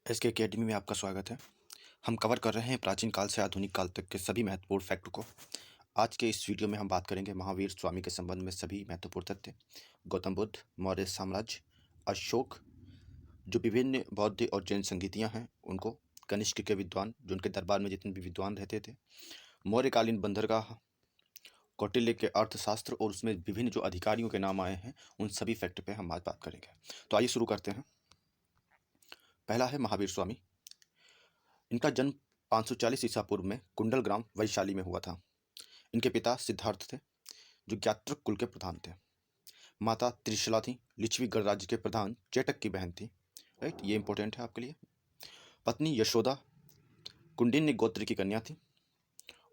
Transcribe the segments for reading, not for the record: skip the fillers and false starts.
SK academy में आपका स्वागत है। हम कवर कर रहे हैं प्राचीन काल से आधुनिक काल तक के सभी महत्वपूर्ण फैक्ट को। आज के इस वीडियो में हम बात करेंगे महावीर स्वामी के संबंध में सभी महत्वपूर्ण तथ्य, गौतम बुद्ध, मौर्य साम्राज्य, अशोक, जो विभिन्न बौद्ध और जैन संगीतियाँ हैं उनको, कनिष्क के विद्वान जो उनके दरबार में जितने भी विद्वान रहते थे, मौर्यकालीन बंदरगाह, कौटिल्य के अर्थशास्त्र और उसमें विभिन्न जो अधिकारियों के नाम आए हैं उन सभी फैक्ट पे हम आज बात करेंगे। तो आइए शुरू करते हैं। पहला है महावीर स्वामी। इनका जन्म 540 ईसा पूर्व में कुंडल ग्राम वैशाली में हुआ था। इनके पिता सिद्धार्थ थे जो ज्ञात्रक कुल के प्रधान थे। माता त्रिशला थी, लिच्छवी गणराज्य के प्रधान चेटक की बहन थी। राइट, ये इंपॉर्टेंट है आपके लिए। पत्नी यशोदा कुंडिन्य गोत्र की कन्या थी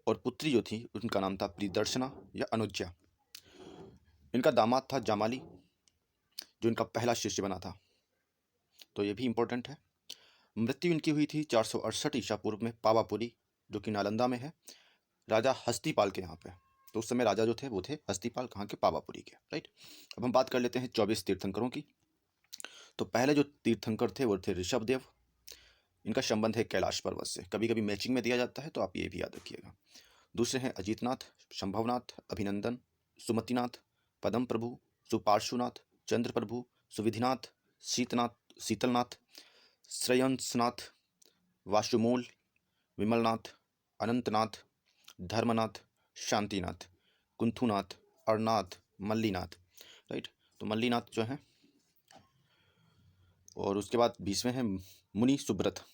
और पुत्री जो थी उनका नाम था प्रियदर्शना या अनुज्ञा। इनका दामाद था जामाली जो इनका पहला शिष्य बना था, तो ये भी इंपॉर्टेंट है। मृत्यु इनकी हुई थी 468 ईसा पूर्व में पावापुरी जो कि नालंदा में है, राजा हस्तिपाल के यहाँ पे। तो उस समय राजा जो थे वो थे हस्तिपाल, कहाँ के, पावापुरी के। राइट, अब हम बात कर लेते हैं 24 तीर्थंकरों की। तो पहले जो तीर्थंकर थे वो थे ऋषभदेव। इनका संबंध है कैलाश पर्वत से, कभी कभी मैचिंग में दिया जाता है तो आप ये भी याद रखिएगा। दूसरे हैं अजीतनाथ, शंभवनाथ, अभिनंदन, सुमतिनाथ, पदम प्रभु, सुपार्श्वनाथ, चंद्र प्रभु, सुविधिनाथ, शीतलनाथ, श्रेयंसनाथ, वासुमूल, विमलनाथ, अनंतनाथ, धर्मनाथ, शांतिनाथ, कुंथुनाथ, अरनाथ, मल्लीनाथ। राइट, तो मल्लीनाथ जो है। और उसके बाद 20वें हैं मुनि सुब्रत,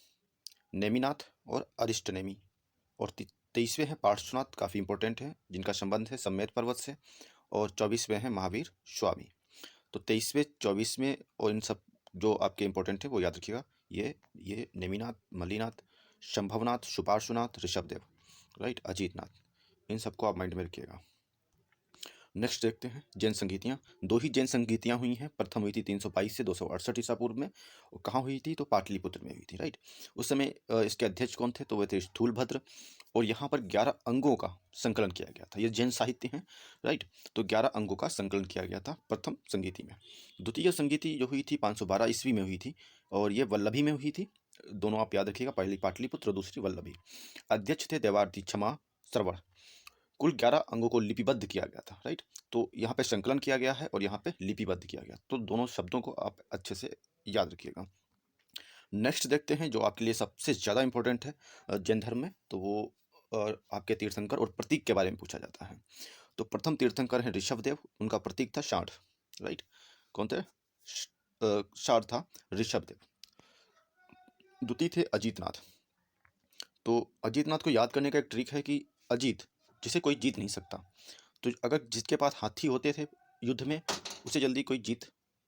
नेमिनाथ और अरिष्टनेमी। और 23वें हैं पार्श्वनाथ, काफ़ी इंपॉर्टेंट है, जिनका संबंध है सम्मेद पर्वत से। और 24वें हैं महावीर स्वामी। तो 23वें, 24वें और इन सब जो आपके इंपॉर्टेंट है वो याद रखिएगा। ये नेमिनाथ, मल्लीनाथ, शंभवनाथ, सुपार्श्वनाथ, ऋषभदेव, राइट, अजीतनाथ, इन सबको आप माइंड में रखिएगा। नेक्स्ट देखते हैं जैन संगीतियाँ। दो ही जैन संगीतियाँ हुई हैं। प्रथम हुई थी 322 से 268 ईसा पूर्व में। और कहाँ हुई थी? तो पाटलिपुत्र में हुई थी। राइट, उस समय इसके अध्यक्ष कौन थे? तो वे थे स्थूलभद्र। और यहाँ पर 11 अंगों का संकलन किया गया था। ये जैन साहित्य हैं। राइट, तो 11 अंगों का संकलन किया गया था प्रथम संगीति में। द्वितीय संगीति जो हुई थी 512 ईस्वी में हुई थी और ये वल्लभी में हुई थी। दोनों आप याद रखिएगा, पहली पाटलिपुत्र और दूसरी वल्लभी। अध्यक्ष थे देवार्ती क्षमा श्रवण। कुल 11 अंगों को लिपिबद्ध किया गया था। राइट, तो यहाँ पे संकलन किया गया है और यहाँ पे लिपिबद्ध किया गया, तो दोनों शब्दों को आप अच्छे से याद रखिएगा। नेक्स्ट देखते हैं जो आपके लिए सबसे ज़्यादा इंपॉर्टेंट है जैन धर्म में, तो वो आपके तीर्थंकर और प्रतीक के बारे में पूछा जाता है। तो प्रथम तीर्थंकर हैं ऋषभदेव, उनका प्रतीक था षांढ़। राइट, कौन थे? षांढ़ था ऋषभदेव। द्वितीय थे अजीतनाथ। तो अजीतनाथ को याद करने का एक ट्रिक है कि अजीत, जिसे कोई जीत नहीं सकता, तो अगर जिसके पास हाथी होते थे युद्ध में, उसे जल्दी कोई जीत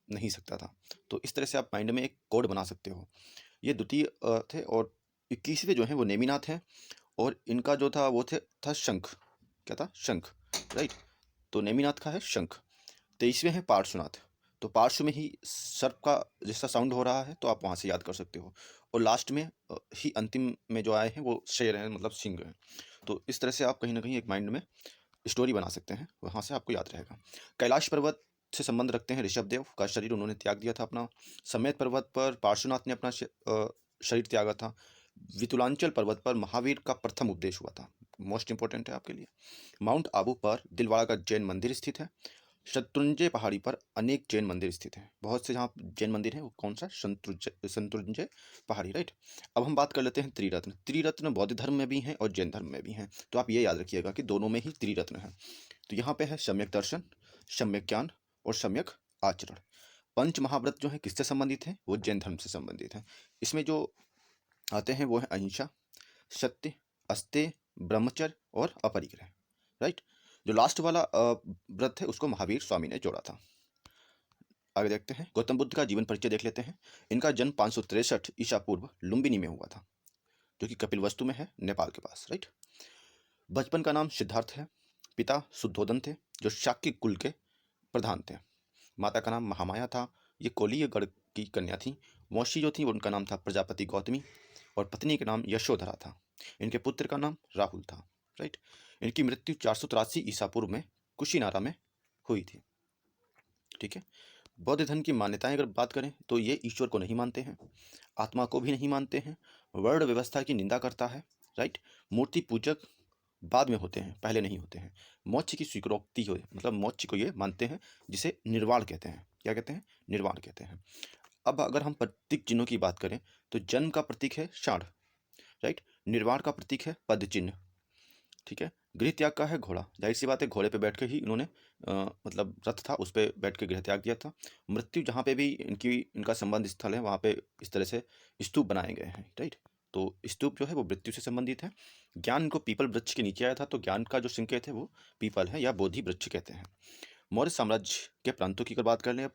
नहीं सकता था। तो इस तरह से आप माइंड में एक कोड बना सकते हो। ये द्वितीय थे। और 21वें जो हैं वो नेमिनाथ हैं और इनका जो था वो था शंख। क्या था? शंख। राइट, तो नेमिनाथ का है शंख। 23वें हैं पार्श्वनाथ। तो पार्श्व में ही सर्प का जैसा साउंड हो रहा है, तो आप वहाँ से याद कर सकते हो। और लास्ट में ही अंतिम में जो आए हैं वो शेर हैं, मतलब सिंह हैं। तो इस तरह से आप कहीं ना कहीं एक माइंड में स्टोरी बना सकते हैं, वहाँ से आपको याद रहेगा। कैलाश पर्वत से संबंध रखते हैं ऋषभदेव का शरीर उन्होंने त्याग दिया था अपना। समेत पर्वत पर पार्श्वनाथ ने अपना शरीर त्यागा था। वितुलांचल पर्वत पर महावीर का प्रथम उपदेश हुआ था। मोस्ट इंपॉर्टेंट है आपके लिए। माउंट आबू पर दिलवाड़ा का जैन मंदिर स्थित है। शत्रुंजय पहाड़ी पर अनेक जैन मंदिर स्थित हैं। बहुत से जहाँ जैन मंदिर हैं वो कौन सा? शत्रुंजय पहाड़ी। राइट, अब हम बात कर लेते हैं त्रिरत्न। त्रिरत्न बौद्ध धर्म में भी हैं और जैन धर्म में भी हैं, तो आप ये याद रखिएगा कि दोनों में ही त्रिरत्न है। तो यहाँ पे है सम्यक दर्शन, सम्यक ज्ञान और सम्यक आचरण। पंच महाव्रत जो है किससे संबंधित है? वो जैन धर्म से संबंधित है। इसमें जो आते हैं वो है अहिंसा, सत्य, अस्तेय, ब्रह्मचर्य और अपरिग्रह। राइट, जो लास्ट वाला व्रत है उसको महावीर स्वामी ने जोड़ा था। आगे देखते हैं, गौतम बुद्ध का जीवन परिचय देख लेते हैं। इनका जन्म 563 ईसा पूर्व लुम्बिनी में हुआ था, जो कि कपिलवस्तु में है, नेपाल के पास। राइट, बचपन का नाम सिद्धार्थ है। पिता शुद्धोदन थे जो शाक्य कुल के प्रधान थे। माता का नाम महामाया था, ये कोलीयगढ़ की कन्या थी। मौसी जो थी उनका नाम था प्रजापति गौतमी और पत्नी का नाम यशोधरा था। इनके पुत्र का नाम राहुल था। राइट, इनकी मृत्यु 483 ईसा पूर्व में कुशीनारा में हुई थी। ठीक है, बौद्ध धर्म की मान्यताएं अगर बात करें तो ये ईश्वर को नहीं मानते हैं, आत्मा को भी नहीं मानते हैं, वर्ण व्यवस्था की निंदा करता है, राइट। मूर्ति पूजक बाद में होते हैं, पहले नहीं होते हैं। मोक्ष की स्वीकृति हो, मतलब मोक्ष को ये मानते हैं, जिसे निर्वाण कहते हैं। क्या कहते हैं? निर्वाण कहते हैं। अब अगर हम प्रतीक चिन्हों की बात करें तो जन्म का प्रतीक है षांड, राइट। निर्वाण का प्रतीक है पद चिन्ह, ठीक है। गृह त्याग का है घोड़ा, जाहिर सी बात है घोड़े पे बैठ के ही इन्होंने मतलब रथ था उस पर बैठ के गृह त्याग दिया था। मृत्यु जहाँ पे भी इनका संबंध स्थल है वहाँ पे इस तरह से स्तूप बनाए गए हैं, राइट। तो स्तूप जो है वो मृत्यु से संबंधित है। ज्ञान इनको पीपल वृक्ष के नीचे आया था, तो ज्ञान का जो संकेत है वो पीपल है या बोधि वृक्ष कहते हैं। मौर्य साम्राज्य के प्रांतों की अगर बात कर लें अब,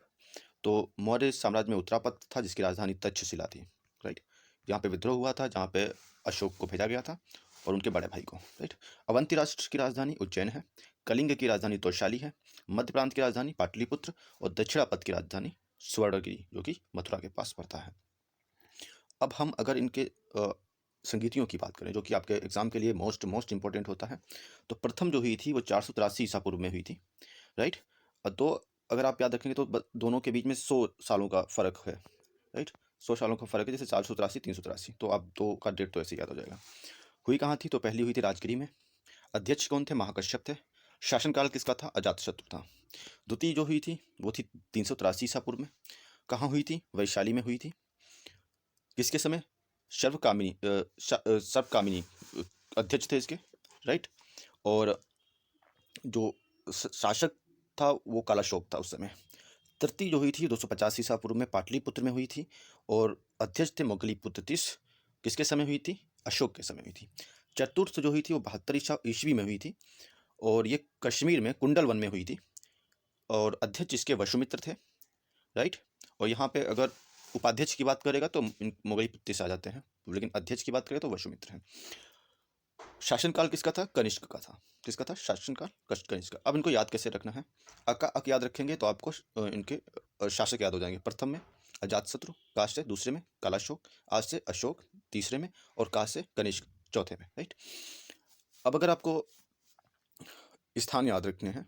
तो मौर्य साम्राज्य में उत्तरापथ था जिसकी राजधानी तक्षशिला थी, राइट। यहाँ पे विद्रोह हुआ था जहाँ पे अशोक को भेजा गया था और उनके बड़े भाई को, राइट। अवंती राष्ट्र की राजधानी उज्जैन है। कलिंग की राजधानी तोशाली है। मध्य प्रांत की राजधानी पाटलिपुत्र और दक्षिणापथ की राजधानी स्वर्णगिरी जो कि मथुरा के पास पड़ता है। अब हम अगर इनके संगीतियों की बात करें जो कि आपके एग्जाम के लिए मोस्ट इंपॉर्टेंट होता है, तो प्रथम जो हुई थी वो 483 ईसा पूर्व में हुई थी, राइट। तो अगर आप याद रखेंगे तो दोनों के बीच में 100 सालों का फर्क है, राइट। 100 सालों का फर्क है, जैसे 483 383, तो आप दो का डेट तो ऐसे याद हो जाएगा। हुई कहाँ थी? तो पहली हुई थी राजगिरी में। अध्यक्ष कौन थे? महाकश्यप थे। शासनकाल किसका था? अजातशत्रु था। द्वितीय जो हुई थी वो थी 383 ईसा पूर्व में। कहाँ हुई थी? वैशाली में हुई थी। किसके समय? सर्वकामिनी अध्यक्ष थे इसके, राइट। और जो शासक था वो कालाशोक था उस समय। तृतीय जो हुई थी 250 ईसा पूर्व में पाटलिपुत्र में हुई थी और अध्यक्ष थे मोगलीपुत्र तीस। किसके समय हुई थी? अशोक के समय हुई थी। चतुर्थ जो हुई थी वो 72 ईस्वी में हुई थी और ये कश्मीर में कुंडल वन में हुई थी और अध्यक्ष इसके वसुमित्र थे, राइट। और यहाँ पे अगर उपाध्यक्ष की बात करेगा तो मोगलीपुत्र तीस आ जाते हैं, लेकिन अध्यक्ष की बात करें तो वसुमित्र हैं। शासनकाल किसका था? कनिष्क का था। किसका था शासनकाल? कनिष्क का। अब इनको याद कैसे रखना है? अक याद रखेंगे तो आपको इनके शासक याद हो जाएंगे। प्रथम में अजातशत्रु, का से दूसरे में कालाशोक, आज से अशोक तीसरे में और का से कनिष्क चौथे में, राइट। अब अगर आपको स्थान याद रखने हैं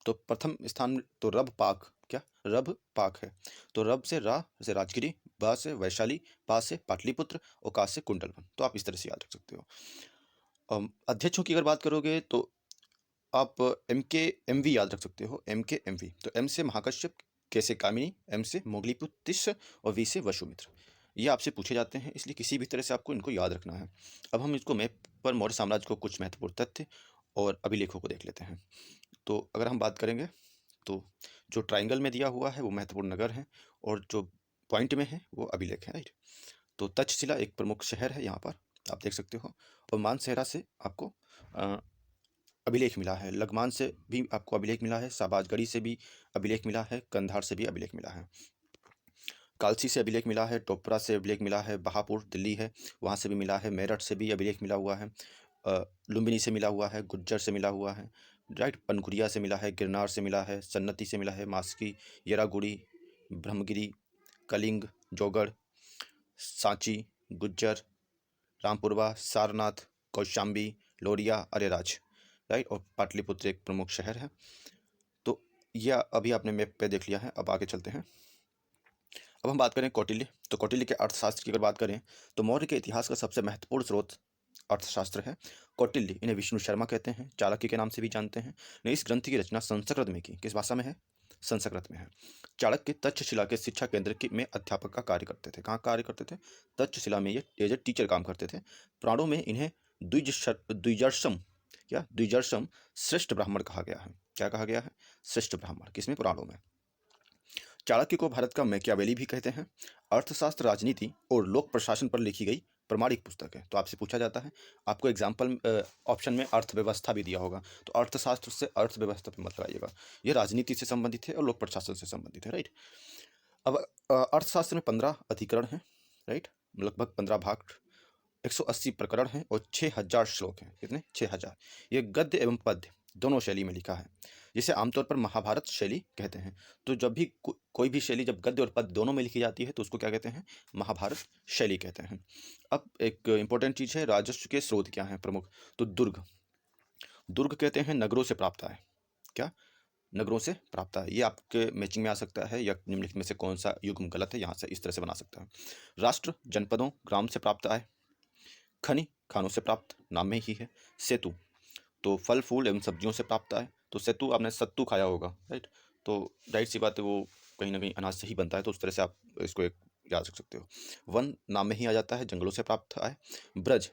तो प्रथम स्थान तो रब पाक, क्या रब पाक है, तो रब से रा से राजगिरी, बा से वैशाली, पा से पाटलिपुत्र और का से कुंडलवन। तो आप इस तरह से याद रख सकते हो। अध्यक्षों की अगर बात करोगे तो आप एम के एम वी याद रख सकते हो। एम के एम वी, तो एम से महाकश्यप, के से कामिनी, एम से मोगलीपुत्र और वी से वसुमित्र। ये आपसे पूछे जाते हैं, इसलिए किसी भी तरह से आपको इनको याद रखना है। अब हम इसको मैप पर मौर्य साम्राज्य को कुछ महत्वपूर्ण तथ्य और अभिलेखों को देख लेते हैं। तो अगर हम बात करेंगे तो जो ट्राइंगल में दिया हुआ है वो महत्वपूर्ण नगर है और जो पॉइंट में है वो अभिलेख है, राइट। तो तक्षशिला एक प्रमुख शहर है, यहाँ पर आप देख सकते हो। और मानसेहरा से आपको अभिलेख मिला है, लगमान से भी आपको अभिलेख मिला है, शाहबाजगढ़ी से भी अभिलेख मिला है, कंधार से भी अभिलेख मिला है, कालसी से अभिलेख मिला है, टोपरा से अभिलेख मिला है, बहापुर दिल्ली है वहाँ से भी मिला है, मेरठ से भी अभिलेख मिला हुआ है, लुम्बिनी से मिला हुआ है, गुज्जर से मिला हुआ है, राइट। पनकुरिया से मिला है, गिरनार से मिला है, सन्नती से मिला है, मास्की, येरागुड़ी, ब्रह्मगिरी, कलिंग, जोगढ़, सांची, गुज्जर, रामपुरवा, सारनाथ, कौशाम्बी, लोरिया, अरेराज, राइट। और पाटलिपुत्र एक प्रमुख शहर है। तो यह अभी आपने मैप पे देख लिया है। अब आगे चलते हैं। अब हम बात करें कौटिल्य। तो कौटिल्य के अर्थशास्त्र की अगर बात करें तो मौर्य के इतिहास का सबसे महत्वपूर्ण स्रोत अर्थशास्त्र है कौटिल्य। इन्हें विष्णु शर्मा कहते हैं, चाणक्य के नाम से भी जानते हैं। ने इस ग्रंथ की रचना संस्कृत में की। किस भाषा में है? संस्कृत में है। चाणक्य तक्षशिला के शिक्षा केंद्र में अध्यापक का कार्य करते थे। कहाँ कार्य करते थे? तक्षशिला में ये एज ए टीचर काम करते थे। पुराणों में इन्हें द्विजर्षम द्विजर्षम श्रेष्ठ ब्राह्मण कहा गया है। क्या कहा गया है? श्रेष्ठ ब्राह्मण। किसमें? पुराणों में। चाणक्य को भारत का मैकियावेली भी कहते हैं। अर्थशास्त्र, राजनीति और लोक प्रशासन पर लिखी गई प्रमाणिक पुस्तक है। तो आपसे पूछा जाता है, आपको एग्जाम्पल ऑप्शन में अर्थव्यवस्था भी दिया होगा, तो अर्थशास्त्र से अर्थव्यवस्था पे मत लगाइएगा। ये राजनीति से संबंधित है और लोक प्रशासन से संबंधित है, राइट। अब अर्थशास्त्र में 15 अधिकरण हैं, राइट। लगभग 15 भाग, 180 प्रकरण हैं और 6000 श्लोक हैं। कितने? 6000। ये गद्य एवं पद्य दोनों शैली में लिखा है, जिसे आमतौर पर महाभारत शैली कहते हैं। तो जब भी कोई भी शैली जब गद्य और पद्य दोनों में लिखी जाती है तो उसको क्या कहते हैं? महाभारत शैली कहते हैं। अब एक इंपॉर्टेंट चीज़ है, राजस्व के स्रोत क्या हैं प्रमुख? तो दुर्ग। दुर्ग कहते हैं नगरों से प्राप्त आय। क्या? नगरों से प्राप्त आए। ये आपके मैचिंग में आ सकता है या निम्नलिखित में से कौन सा युग्म गलत है, यहाँ से इस तरह से बना सकता है। राष्ट्र जनपदों ग्राम से प्राप्त आए। खनि खानों से प्राप्त, नाम में ही है। सेतु तो फल फूल एवं सब्जियों से प्राप्त आए। तो सेतु आपने सत्तू खाया होगा, राइट। तो जाहिर सी बात है वो कहीं ना कहीं अनाज से ही बनता है, तो उस तरह से आप इसको एक याद रख सकते हो। वन नाम में ही आ जाता है, जंगलों से प्राप्त आए। ब्रज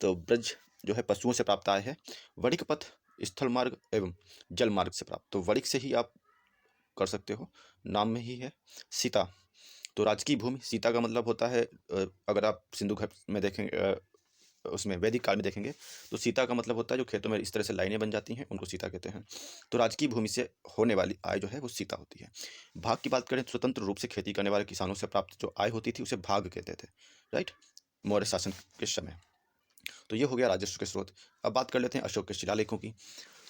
तो ब्रज जो है पशुओं से प्राप्त आय है। वणिक पथ स्थल मार्ग एवं जल मार्ग से प्राप्त, तो वणिक से ही आप कर सकते हो, नाम में ही है। सीता तो राजकीय भूमि, सीता का मतलब होता है अगर आप सिंधु घाट में देखेंगे, उसमें वैदिक काल में देखेंगे तो सीता का मतलब होता है जो खेतों में इस तरह से लाइनें बन जाती हैं, उनको सीता कहते हैं। तो राजकीय भूमि से होने वाली आय जो है वो सीता होती है। भाग की बात करें तो स्वतंत्र रूप से खेती करने वाले किसानों से प्राप्त जो आय होती थी उसे भाग कहते थे, राइट, मौर्य शासन के समय। तो ये हो गया राजस्व के स्रोत। अब बात कर लेते हैं अशोक के शिलालेखों की।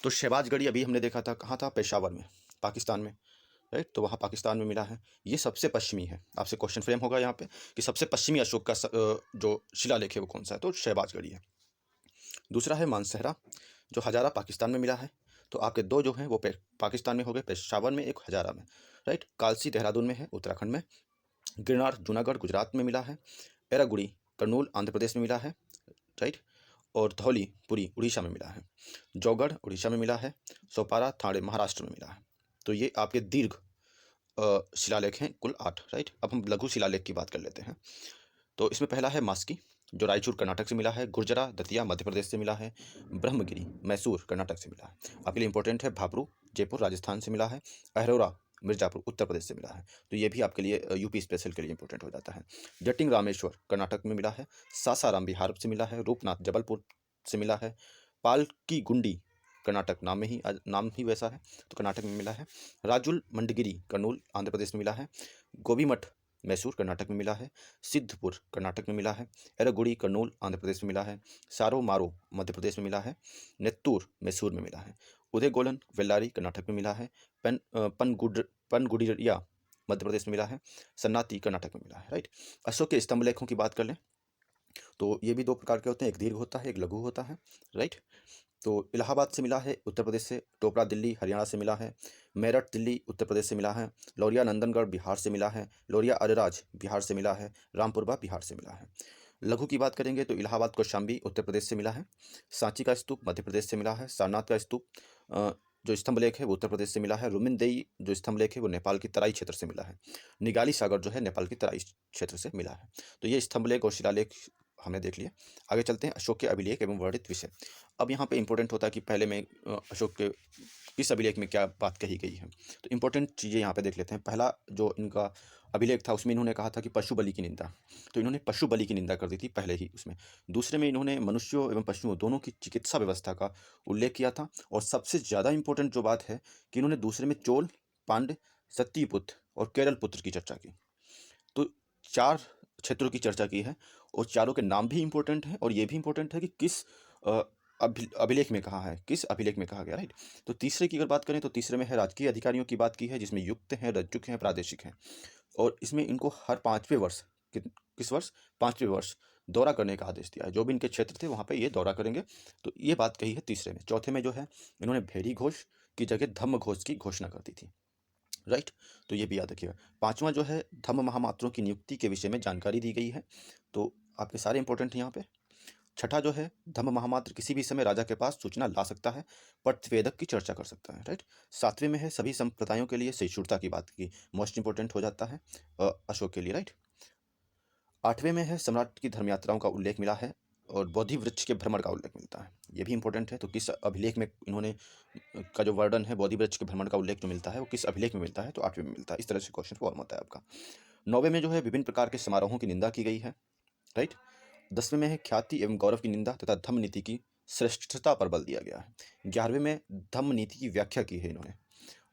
तो शहबाजगढ़ी अभी हमने देखा था, कहाँ था, पेशावर में, पाकिस्तान में, राइट। तो वहाँ पाकिस्तान में मिला है। ये सबसे पश्चिमी है, आपसे क्वेश्चन फ्रेम होगा यहाँ पे कि सबसे पश्चिमी अशोक का जो शिलालेख है वो कौन सा है, तो शहबाजगढ़ी है। दूसरा है मानसहरा, जो हजारा पाकिस्तान में मिला है। तो आपके दो जो हैं वो पाकिस्तान में हो गए, पेशावर में, एक हजारा में, राइट। कालसी देहरादून में है, उत्तराखंड में। गिरनार जूनागढ़ गुजरात में मिला है। एरागुड़ी कर्नूल आंध्र प्रदेश में मिला है, राइट। और धौली पुरी उड़ीसा में मिला है। जौगढ़ उड़ीसा में मिला है। सोपारा थाणे महाराष्ट्र में मिला है। तो ये आपके दीर्घ शिलालेख हैं, कुल 8, राइट। अब हम लघु शिलालेख की बात कर लेते हैं। तो इसमें पहला है मास्की, जो रायचूर कर्नाटक से मिला है। गुर्जरा दतिया मध्य प्रदेश से मिला है। ब्रह्मगिरी मैसूर कर्नाटक से मिला है। आपके लिए इंपॉर्टेंट है। भाबरू जयपुर राजस्थान से मिला है। अहरोरा मिर्जापुर उत्तर प्रदेश से मिला है। तो ये भी आपके लिए यूपी स्पेशल के लिए इंपॉर्टेंट हो जाता है। जटिंग रामेश्वर कर्नाटक में मिला है। सासाराम बिहार से मिला है। रूपनाथ जबलपुर से मिला है। पालकी गुंडी कर्नाटक, नाम ही वैसा है, तो कर्नाटक में मिला है। राजुल मंडगिरी कर्नूल आंध्र प्रदेश में मिला है। गोबीमठ मैसूर कर्नाटक में मिला है। सिद्धपुर कर्नाटक में मिला है। एरागुड़ी कर्नूल आंध्र प्रदेश में मिला है। सारो मारो मध्य प्रदेश में मिला है। नेत्तूर मैसूर में मिला है। उदयगोलन वेल्लारी कर्नाटक में मिला है। पनगुडिया मध्य प्रदेश में मिला है। सन्नाती कर्नाटक में मिला है, राइट। अशोक के स्तंभ लेखों की बात कर लें तो ये भी दो प्रकार के होते हैं, एक दीर्घ होता है, एक लघु होता है, राइट। तो इलाहाबाद से मिला है उत्तर प्रदेश से। टोपरा दिल्ली हरियाणा से मिला है। मेरठ दिल्ली उत्तर प्रदेश से मिला है। लौरिया नंदनगढ़ बिहार से मिला है। लौरिया अरेराज बिहार से मिला है। रामपुरबा बिहार से मिला है। लघु की बात करेंगे तो इलाहाबाद कौशाम्बी उत्तर प्रदेश से मिला है। सांची का स्तूप मध्य प्रदेश से मिला है। सारनाथ का स्तूप जो स्तंभ लेख है वो उत्तर प्रदेश से मिला है। रुमिनदेई जो स्तंभ लेख है वो नेपाल की तराई क्षेत्र से मिला है। निगाली सागर जो है नेपाल की तराई क्षेत्र से मिला है। तो ये स्तंभ लेख और शिलालेख हमने देख लिया। आगे चलते हैं अशोक के अभिलेख एवं वर्णित विषय। अब यहाँ पे इंपॉर्टेंट होता है कि पहले में अशोक के किस अभिलेख में क्या बात कही गई है, तो इंपॉर्टेंट चीज़ें यहाँ पे देख लेते हैं। पहला जो इनका अभिलेख था उसमें इन्होंने कहा था कि पशु बलि की निंदा, तो इन्होंने पशु बलि की निंदा कर दी थी पहले ही उसमें। दूसरे में इन्होंने मनुष्यों एवं पशुओं दोनों की चिकित्सा व्यवस्था का उल्लेख किया था। और सबसे ज़्यादा इंपॉर्टेंट जो बात है कि इन्होंने दूसरे में चोल, पांड्य, सत्यपुत्र और केरल पुत्र की चर्चा की। तो 4 क्षेत्रों की चर्चा की है और चारों के नाम भी इंपॉर्टेंट हैं और ये भी इंपॉर्टेंट है कि किस अभिलेख में कहा है, किस अभिलेख में कहा गया, राइट। तो तीसरे की अगर बात करें तो तीसरे में है राजकीय अधिकारियों की बात की है, जिसमें युक्त हैं, रज्जुक हैं, प्रादेशिक हैं। और इसमें इनको हर 5वें वर्ष किस वर्ष 5वें वर्ष दौरा करने का आदेश दिया है। जो भी इनके क्षेत्र थे वहाँ पे ये दौरा करेंगे। तो ये बात कही है तीसरे में। चौथे में जो है इन्होंने भेड़ी घोष की जगह धम्म घोष की घोषणा कर दी थी, राइट। तो ये भी याद रखिएगा। पांचवा जो है धम्म महामात्रों की नियुक्ति के विषय में जानकारी दी गई है। तो आपके सारे इंपॉर्टेंट हैं यहाँ पे। छठा जो है धम्म महामात्र किसी भी समय राजा के पास सूचना ला सकता है, प्रतिवेदक की चर्चा कर सकता है, राइट। सातवें में है सभी संप्रदायों के लिए सहिष्णुता की बात की, मोस्ट इंपॉर्टेंट हो जाता है अशोक के लिए, राइट। आठवें में है सम्राट की धर्म यात्राओं का उल्लेख मिला है और बोधि वृक्ष के भ्रमण का उल्लेख मिलता है, ये भी इंपॉर्टेंट है। तो किस अभिलेख में इन्होंने का जो वर्णन है बोधि वृक्ष के भ्रमण का उल्लेख जो मिलता है वो किस अभिलेख में मिलता है, तो 8वें में मिलता है। इस तरह से क्वेश्चन फॉर्म होता है आपका। 9वें में जो है विभिन्न प्रकार के समारोहों की निंदा की गई है, राइट। 10वें में है ख्याति एवं गौरव की निंदा तथा धम्म नीति की श्रेष्ठता पर बल दिया गया है। 11वें में धम्म नीति की व्याख्या की है इन्होंने।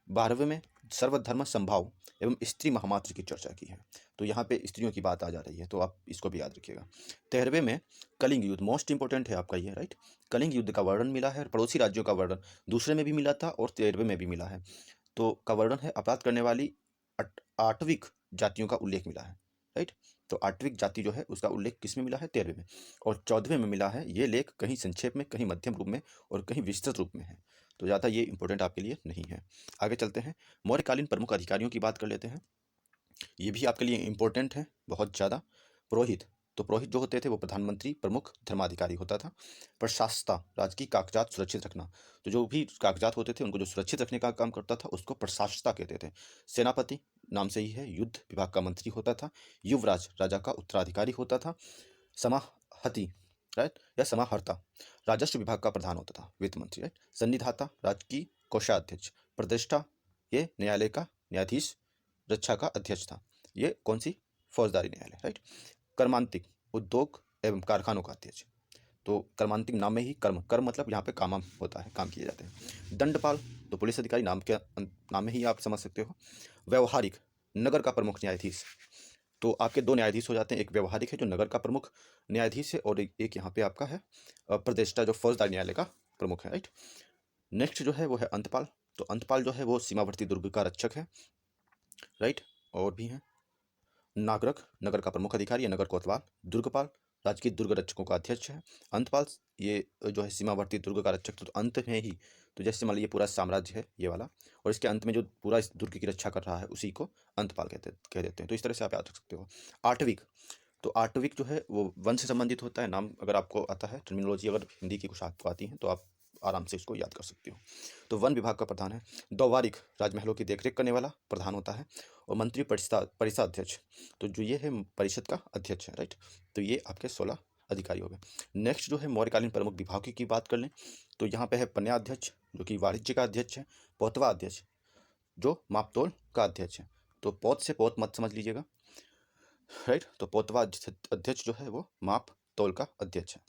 12वें में सर्वधर्म संभाव एवं स्त्री महामात्र की चर्चा की है। तो यहाँ पे स्त्रियों की बात आ जा रही है, तो आप इसको भी याद रखिएगा। 13वें में कलिंग युद्ध, मोस्ट इंपॉर्टेंट है आपका ये, राइट। कलिंग युद्ध का वर्णन मिला है। पड़ोसी राज्यों का वर्णन दूसरे में भी मिला था और 13वें में भी मिला है। तो का वर्णन है अपराध करने वाली आठविक जातियों का उल्लेख मिला है, राइट। तो आठविक जाति जो है उसका उल्लेख किस में मिला है, 13वें में। और 14वें में मिला है ये लेख कहीं संक्षेप में, कहीं मध्यम रूप में और कहीं विस्तृत रूप में है। तो ज़्यादा ये इंपॉर्टेंट आपके लिए नहीं है। आगे चलते हैं, मौर्यकालीन प्रमुख अधिकारियों की बात कर लेते हैं। ये भी आपके लिए इंपॉर्टेंट है बहुत ज़्यादा। पुरोहित, तो पुरोहित जो होते थे वो प्रधानमंत्री प्रमुख धर्माधिकारी होता था। प्रशासता, राजकीय कागजात सुरक्षित रखना, तो जो भी कागजात होते थे उनको जो सुरक्षित रखने का काम करता था उसको प्रशासता कहते थे। सेनापति, नाम से ही है, युद्ध विभाग का मंत्री होता था। युवराज, राजा का उत्तराधिकारी होता था। समाहति, राइट, या समाहर्ता, राजस्व विभाग का प्रधान होता था, वित्त मंत्री, राइट। सन्निधाता, राजकीय कोषाध्यक्ष। प्रतिष्ठा, ये न्यायालय का न्यायाधीश, रक्षा का अध्यक्ष था। ये कौन सी, फौजदारी न्यायालय, राइट। कर्मांतिक, उद्योग एवं कारखानों का अध्यक्ष। तो कर्मांतिक नाम में ही कर्म, कर्म मतलब यहाँ पे काम होता है, काम किए जाते हैं। दंडपाल, तो पुलिस अधिकारी, नाम में ही आप समझ सकते हो। व्यवहारिक, नगर का प्रमुख न्यायाधीश। तो आपके दो न्यायाधीश हो जाते हैं, एक व्यवहारिक है जो नगर का प्रमुख न्यायाधीश है, और एक यहाँ पे आपका है प्रतिष्ठा जो फौजदारी न्यायालय का प्रमुख है, राइट। नेक्स्ट जो है वो है अंतपाल। तो अंतपाल जो है वो सीमावर्ती दुर्ग का रक्षक है, राइट। और भी हैं, नागरक, नगर का प्रमुख अधिकारी या नगर कोतवाल। दुर्गपाल, राजकीय दुर्ग रक्षकों का अध्यक्ष है। अंतपाल, ये जो है सीमावर्ती दुर्ग का रक्षक, तो अंत में ही, तो जैसे मान लीजिए पूरा साम्राज्य है ये वाला, और इसके अंत में जो पूरा इस दुर्ग की रक्षा कर रहा है उसी को अंतपाल कह देते हैं। तो इस तरह से आप याद रख सकते हो। आटविक, तो आटविक जो है वो वन से संबंधित होता है। नाम अगर आपको आता है, टर्मिनोलॉजी अगर हिंदी की कुछ आपको आती है तो आप आराम से इसको याद कर सकते हो। तो वन विभाग का प्रधान है। दौवारिक, राजमहलों की देखरेख करने वाला प्रधान होता है। और मंत्री परिषद अध्यक्ष, तो जो ये है परिषद का अध्यक्ष है, राइट। तो ये आपके 16 अधिकारी हो गए। नेक्स्ट जो है मौर्यकालीन प्रमुख विभाग की बात कर लें तो यहाँ पे है पन्याध्यक्ष जो कि वाणिज्य का अध्यक्ष है। पौतवा अध्यक्ष जो मापतोल का अध्यक्ष है। तो पौत से पौत मत समझ लीजिएगा, राइट। तो पौतवा अध्यक्ष जो है वो माप तौल का अध्यक्ष है।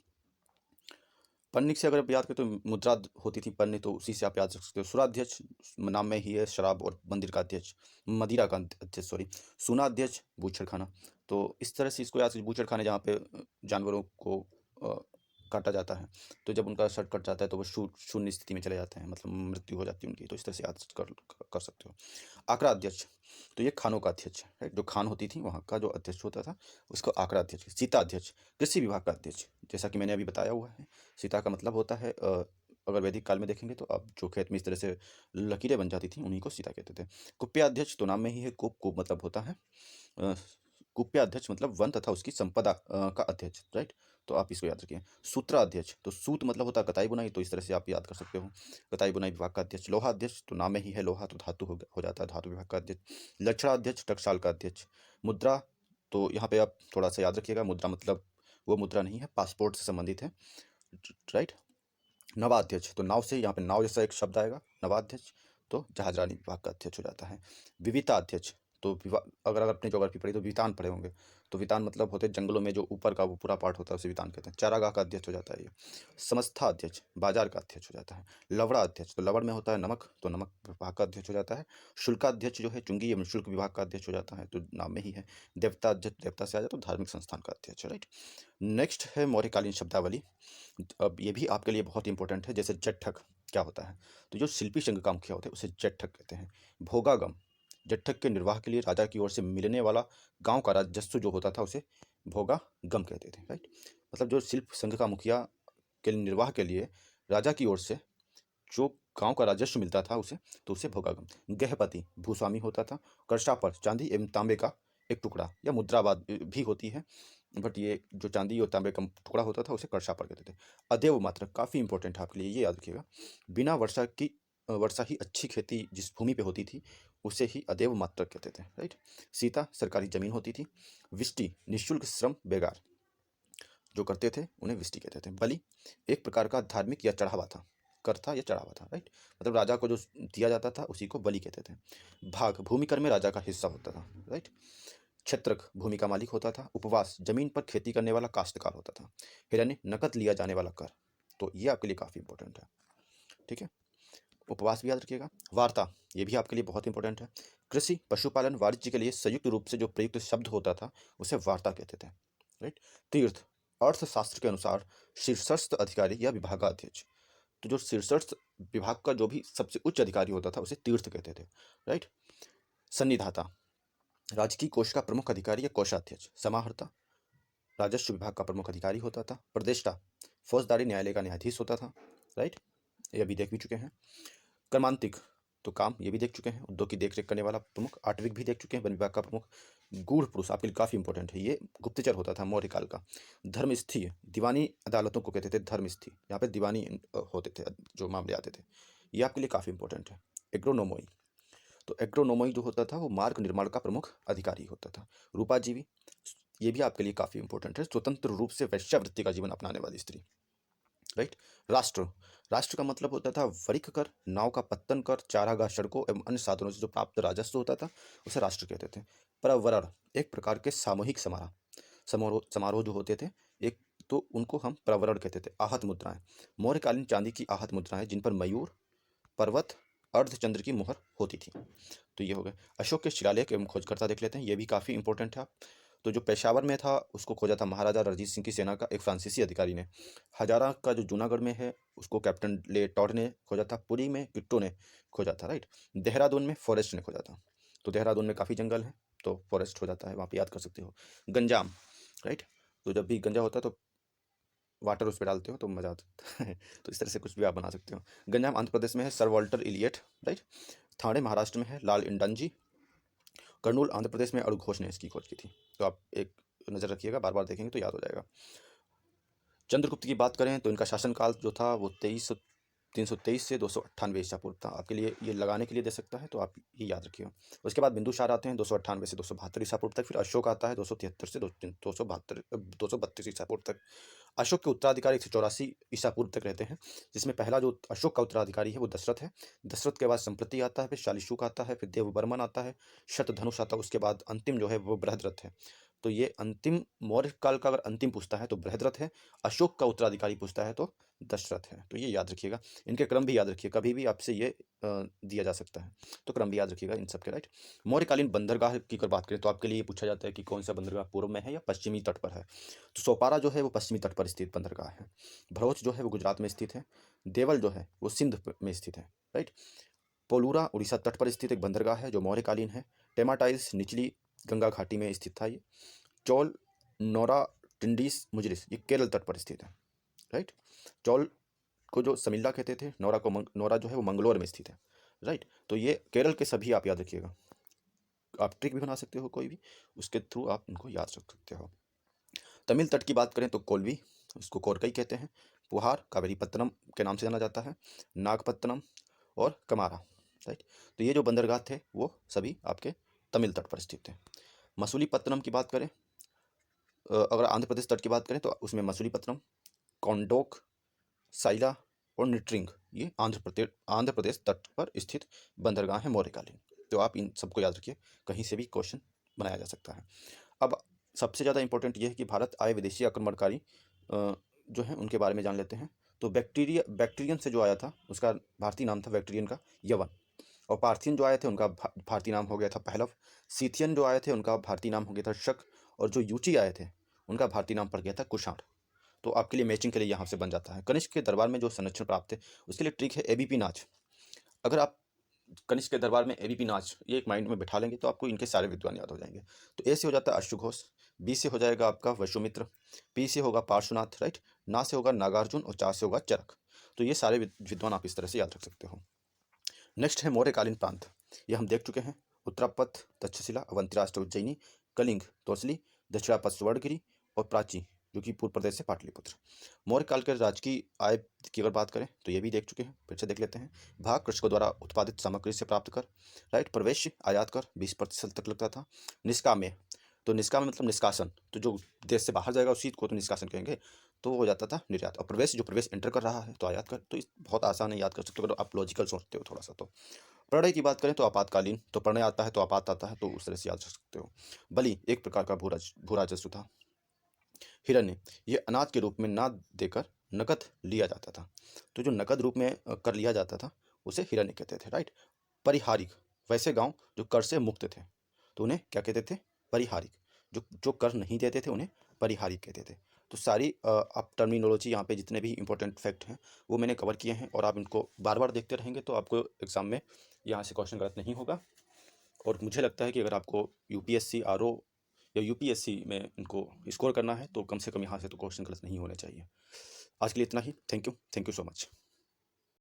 पन्निक से अगर आप याद करें तो मुद्रा होती थी पन्नी, तो उसी से आप याद रख सकते हो। सुराध्यक्ष, नाम में ही है, शराब और मंदिर का अध्यक्ष, मदिरा का अध्यक्ष, सॉरी। सुना अध्यक्ष, बूचड़ खाना। तो इस तरह से इसको याद, बूचड़ खाने जहाँ पे जानवरों को काटा जाता है, तो जब उनका सर कट जाता है तो वो शून्य स्थिति में चले जाते हैं, मतलब मृत्यु हो जाती है उनकी। तो इस तरह से याद कर सकते हो। आकरा अध्यक्ष, तो ये खानों का अध्यक्ष है, जो खान होती थी वहाँ का जो अध्यक्ष होता था उसको आकरा अध्यक्ष। सीता अध्यक्ष, कृषि विभाग का अध्यक्ष, जैसा कि मैंने अभी बताया हुआ है। सीता का मतलब होता है, अगर वैदिक काल में देखेंगे तो अब जो खेत में इस तरह से लकीरें बन जाती थी उन्हीं को सीता कहते थे। कुप्याध्यक्ष, तो नाम में ही है, कुप मतलब होता है कुप्याध्यक्ष मतलब वन तथा उसकी संपदा का अध्यक्ष, राइट। तो आप इसको याद रखिए। सूत्राध्यक्ष, तो सूत मतलब होता है कताई बुनाई, तो इस तरह से आप याद कर सकते हो, कताई बुनाई विभाग का अध्यक्ष। लोहा अध्यक्ष, तो नाम में ही है, लोहा तो धातु हो जाता है, धातु विभाग का अध्यक्ष। लक्षणाध्यक्ष, टकसाल का अध्यक्ष। मुद्रा, तो यहाँ पे आप थोड़ा सा याद रखिएगा, मुद्रा मतलब वो मुद्रा नहीं है, पासपोर्ट से संबंधित है, राइट। नवाध्यक्ष, तो नाव से यहाँ पे नाव जैसा एक शब्द आएगा, नवाध्यक्ष, तो जहाजरानी विभाग का अध्यक्ष हो जाता है। विविता अध्यक्ष, तो अगर अपने ज्योग्राफी पढ़ी तो वितान पढ़े होंगे, तो वितान मतलब होते हैं जंगलों में जो ऊपर का वो पूरा पार्ट होता है उसे वितान कहते हैं। चारागाह का अध्यक्ष हो जाता है ये। समस्था अध्यक्ष, बाजार का अध्यक्ष हो जाता है। लवड़ा अध्यक्ष, तो लवड़ में होता है नमक, तो नमक विभाग का अध्यक्ष हो जाता है। शुल्काध्यक्ष जो है चुंगी एवं शुल्क विभाग का अध्यक्ष हो जाता है, तो नाम में ही है। देवता अध्यक्ष, देवता से आ जाता है, तो धार्मिक संस्थान का अध्यक्ष, राइट। नेक्स्ट है मौर्यकालीन शब्दावली। अब ये भी आपके लिए बहुत इंपॉर्टेंट है। जैसे जट्ठक क्या होता है, तो जो शिल्पी संघ का मुखिया होते हैं उसे जट्ठक कहते हैं। भोगागम, जट्ठक के निर्वाह के लिए राजा की ओर से मिलने वाला गांव का राजस्व जो होता था उसे भोगागम कहते थे, राइट। मतलब जो शिल्प संघ का मुखिया के निर्वाह के लिए राजा की ओर से जो गांव का राजस्व मिलता था उसे, तो उसे भोगागम। गृहपति भूस्वामी होता था। कर्षापर, चांदी एवं तांबे का एक टुकड़ा या मुद्राबाद भी होती है, बट ये जो चांदी और तांबे का टुकड़ा होता था उसे कर्षापर कहते थे। अदेव मात्रक, काफ़ी इंपॉर्टेंट है आपके लिए, ये याद रखिएगा। बिना वर्षा ही अच्छी खेती जिस भूमि पे होती थी उसे ही अदेव मात्रक कहते थे, राइट। सीता, सरकारी जमीन होती थी। विष्टि, निःशुल्क श्रम बेगार जो करते थे उन्हें विष्टि कहते थे। बलि, एक प्रकार का धार्मिक या चढ़ावा था, कर था या चढ़ावा था, राइट। मतलब राजा को जो दिया जाता था उसी को बलि कहते थे। भाग, भूमि कर में राजा का हिस्सा होता था, राइट। क्षत्रक, भूमि का मालिक होता था। उपवास, जमीन पर खेती करने वाला काश्तकार होता था। हिरण्य, नकद लिया जाने वाला कर। तो ये आपके लिए काफ़ी इंपॉर्टेंट है, ठीक है। उपवास भी याद रखिएगा। वार्ता, ये भी आपके लिए बहुत इंपॉर्टेंट है। कृषि, पशुपालन, वाणिज्य के लिए संयुक्त रूप से जो प्रयुक्त शब्द होता था उसे वार्ता कहते थे, राइट। तीर्थ, अर्थशास्त्र के अनुसार शीर्षस्थ अधिकारी या विभागाध्यक्ष, तो जो शीर्षस्थ विभाग का जो भी सबसे उच्च अधिकारी होता था उसे तीर्थ कहते थे, राइट। सन्निधाता, राजकीय कोष का प्रमुख अधिकारी या कोषाध्यक्ष। समाहर्ता, राजस्व विभाग का प्रमुख अधिकारी होता था। प्रदेष्टा, फौजदारी न्यायालय का न्यायाधीश होता था, राइट। ये अभी देख भी चुके हैं। कर्मांतिक तो काम, ये भी देख चुके हैं। उद्योग की देखरेख करने वाला प्रमुख। आटविक भी देख चुके हैं, वन विभाग का प्रमुख। गूढ़ पुरुष आपके लिए काफ़ी इंपॉर्टेंट है, ये गुप्तचर होता था मौर्य काल का। धर्मस्थी, दीवानी अदालतों को कहते थे धर्मस्थी, यहाँ पे दीवानी होते थे जो मामले आते थे, ये आपके लिए काफ़ी इंपॉर्टेंट है। एग्रोनोमोई, तो एग्रोनोमोई जो होता था वो मार्ग निर्माण का प्रमुख अधिकारी होता था। रूपाजीवी, ये भी आपके लिए काफ़ी इंपॉर्टेंट है, स्वतंत्र रूप से वैश्यावृत्ति का जीवन अपनाने वाली स्त्री। राइट। राष्ट्र, राष्ट्र का मतलब होता था वरिक कर, नाव का पत्तन कर, चारागाह सड़कों एवं अन्य साधनों से जो प्राप्त राजस्व होता था उसे राष्ट्र कहते थे। प्रवरण, एक प्रकार के सामूहिक समारोह जो होते थे, एक तो उनको हम प्रवरण कहते थे। आहत मुद्राएं, मौर्यकालीन चांदी की आहत मुद्राएं जिन पर मयूर, पर्वत, अर्धचंद्र की मुहर होती थी। तो ये हो गए। अशोक के शिलालेख एवं खोजकर्ता देख लेते हैं, ये भी काफ़ी इंपॉर्टेंट है। आप तो जो पेशावर में था उसको खोजा था महाराजा रणजीत सिंह की सेना का एक फ्रांसीसी अधिकारी ने। हजारा का जो जूनागढ़ में है उसको कैप्टन ले टॉड ने खोजा था। पुरी में किट्टो ने खोजा था। राइट। देहरादून में फॉरेस्ट ने खोजा था। तो देहरादून में काफ़ी जंगल है तो फॉरेस्ट हो जाता है, वहाँ पे याद कर सकते हो। गंजाम, राइट, तो जब भी गंजा होता है तो वाटर उस पर डालते हो तो मज़ा आता है तो इस तरह से कुछ भी आप बना सकते हो। गंजाम आंध्र प्रदेश में है, सर वॉल्टर इलियट। राइट। थाने महाराष्ट्र में है, लाल इंडंजी। कर्नूल आंध्र प्रदेश में अड़ू घोष ने इसकी खोज की थी। तो आप एक नज़र रखिएगा, बार बार देखेंगे तो याद हो जाएगा। चंद्रगुप्त की बात करें तो इनका शासनकाल जो था वो 323 से 298 ईसा पूर्व था। आपके लिए ये लगाने के लिए दे सकता है तो आप ये याद रखिएगा। उसके बाद बिंदुसार आते हैं 298 से 272 ईसा पूर्व तक। फिर अशोक आता है 273 से 232 ईसा पूर्व तक। अशोक के उत्तराधिकारी 184 ईसा पूर्व तक रहते हैं, जिसमें पहला जो अशोक का उत्तराधिकारी है वो दशरथ है। दशरथ के बाद संप्रति आता है, फिर शालिशुक आता है, फिर देववर्मन आता है, शतधनुष आता है, उसके बाद अंतिम जो है वो बृहद्रथ है। तो ये अंतिम मौर्य काल का अगर अंतिम पूछता है तो बृहद्रथ है, अशोक का उत्तराधिकारी पूछता है तो दशरथ है। तो ये याद रखिएगा, इनके क्रम भी याद रखिए, कभी भी आपसे ये दिया जा सकता है तो क्रम भी याद रखिएगा इन सबके। राइट। मौर्यकालीन बंदरगाह की अगर बात करें तो आपके लिए पूछा जाता है कि कौन सा बंदरगाह पूर्व में है या पश्चिमी तट पर है। तो सोपारा जो है वो पश्चिमी तट पर स्थित बंदरगाह है। भरूच जो है वो गुजरात में स्थित है। देवल जो है वो सिंध में स्थित है। राइट। पोलूरा उड़ीसा तट पर स्थित एक बंदरगाह है जो मौर्यकालीन है। टेमाटाइल्स निचली गंगा घाटी में स्थित था ये। चौल नौरा टिंडिस मुजरिस ये केरल तट पर स्थित है। राइट। चौल को जो समिल्ला कहते थे, नौरा जो है वो मंगलोर में स्थित है। राइट। तो ये केरल के सभी आप याद रखिएगा, आप ट्रिक भी बना सकते हो कोई भी, उसके थ्रू आप इनको याद रख सकते हो। तमिल तट की बात करें तो कोलवी, उसको कोरकई कहते हैं। पुहार कावेरीपत्तनम के नाम से जाना जाता है। नागपत्तनम और कमारा। राइट। तो ये जो बंदरगाह थे वो सभी आपके तमिल तट पर स्थित थे। मसूलीपत्तनम की बात करें, अगर आंध्र प्रदेश तट की बात करें तो उसमें मसूलीपत्तनम, कॉन्डोक, साइला और निट्रिंग, ये आंध्र प्रदेश तट पर स्थित बंदरगाह है मौर्यकालीन। तो आप इन सबको याद रखिए, कहीं से भी क्वेश्चन बनाया जा सकता है। अब सबसे ज़्यादा इंपॉर्टेंट ये है कि भारत आए विदेशी आक्रमणकारी जो हैं उनके बारे में जान लेते हैं। तो बैक्टीरियन से जो आया था उसका भारतीय नाम था बैक्टीरियन का यवन। और पार्थियन जो आए थे उनका भारतीय नाम हो गया था पहलव। सीथियन जो आए थे उनका भारतीय नाम हो गया था शक। और जो यूची आए थे उनका भारतीय नाम पड़ गया था कुषाण। तो आपके लिए मैचिंग के लिए यहाँ से बन जाता है। कनिष्क के दरबार में जो संरक्षण प्राप्त है उसके लिए ट्रिक है एबीपी नाच। अगर आप कनिष्क के दरबार में एबीपी नाच ये एक माइंड में बिठा लेंगे तो आपको इनके सारे विद्वान याद हो जाएंगे। तो ए से हो जाता है अश्वघोष, बी से हो जाएगा आपका वसुमित्र, पी से होगा पार्श्वनाथ। राइट। ना से होगा नागार्जुन और चा से होगा चरक। तो ये सारे विद्वान आप इस तरह से याद रख सकते हो। नेक्स्ट है मौर्यकालीन प्रांत, ये हम देख चुके हैं। उत्तरापथ, तक्षशिला, अवंती राष्ट्र उज्जैनी, कलिंग, तोसली, दक्षिणापथ सुवर्णगिरी और प्राची जो कि पूर्व प्रदेश से पाटलिपुत्र। मौर्य काल के राजकीय आय की अगर बात करें तो ये भी देख चुके हैं, फिर से देख लेते हैं। भाग कृषकों द्वारा उत्पादित सामग्री से प्राप्त कर। राइट। प्रवेश आयात कर 20% तक लगता था। निष्काम्य, तो निष्काम्य मतलब निष्कासन, तो जो देश से बाहर जाएगा उसी को तो निष्कासन कहेंगे, तो वो हो जाता था निर्यात। और प्रवेश, जो प्रवेश एंटर कर रहा है तो आयात कर। तो बहुत आसान है, याद कर सकते हो अगर आप लॉजिकल सोचते हो थोड़ा सा। तो प्रणय की बात करें तो आपातकालीन, तो प्रणय आता है तो आपात आता है, तो उस तरह से याद रख सकते हो। बलि एक प्रकार का भूराजस्व था। हिरण्य, ये अनाज के रूप में ना देकर नकद लिया जाता था। तो जो नकद रूप में कर लिया जाता था उसे हिरण्य कहते थे। राइट। परिहारिक, वैसे गांव जो कर से मुक्त थे तो उन्हें क्या कहते थे? परिहारिक। जो जो कर नहीं देते थे उन्हें परिहारिक कहते थे। तो सारी आप टर्मिनोलॉजी यहाँ पे जितने भी इंपॉर्टेंट फैक्ट हैं वो मैंने कवर किए हैं, और आप इनको बार बार देखते रहेंगे तो आपको एग्जाम में यहाँ से क्वेश्चन गलत नहीं होगा। और मुझे लगता है कि अगर आपको यूपीएससी आरओ या यूपीएससी में इनको स्कोर करना है तो कम से कम यहाँ से तो क्वेश्चन गलत नहीं होने चाहिए। आज के लिए इतना ही। Thank you so much.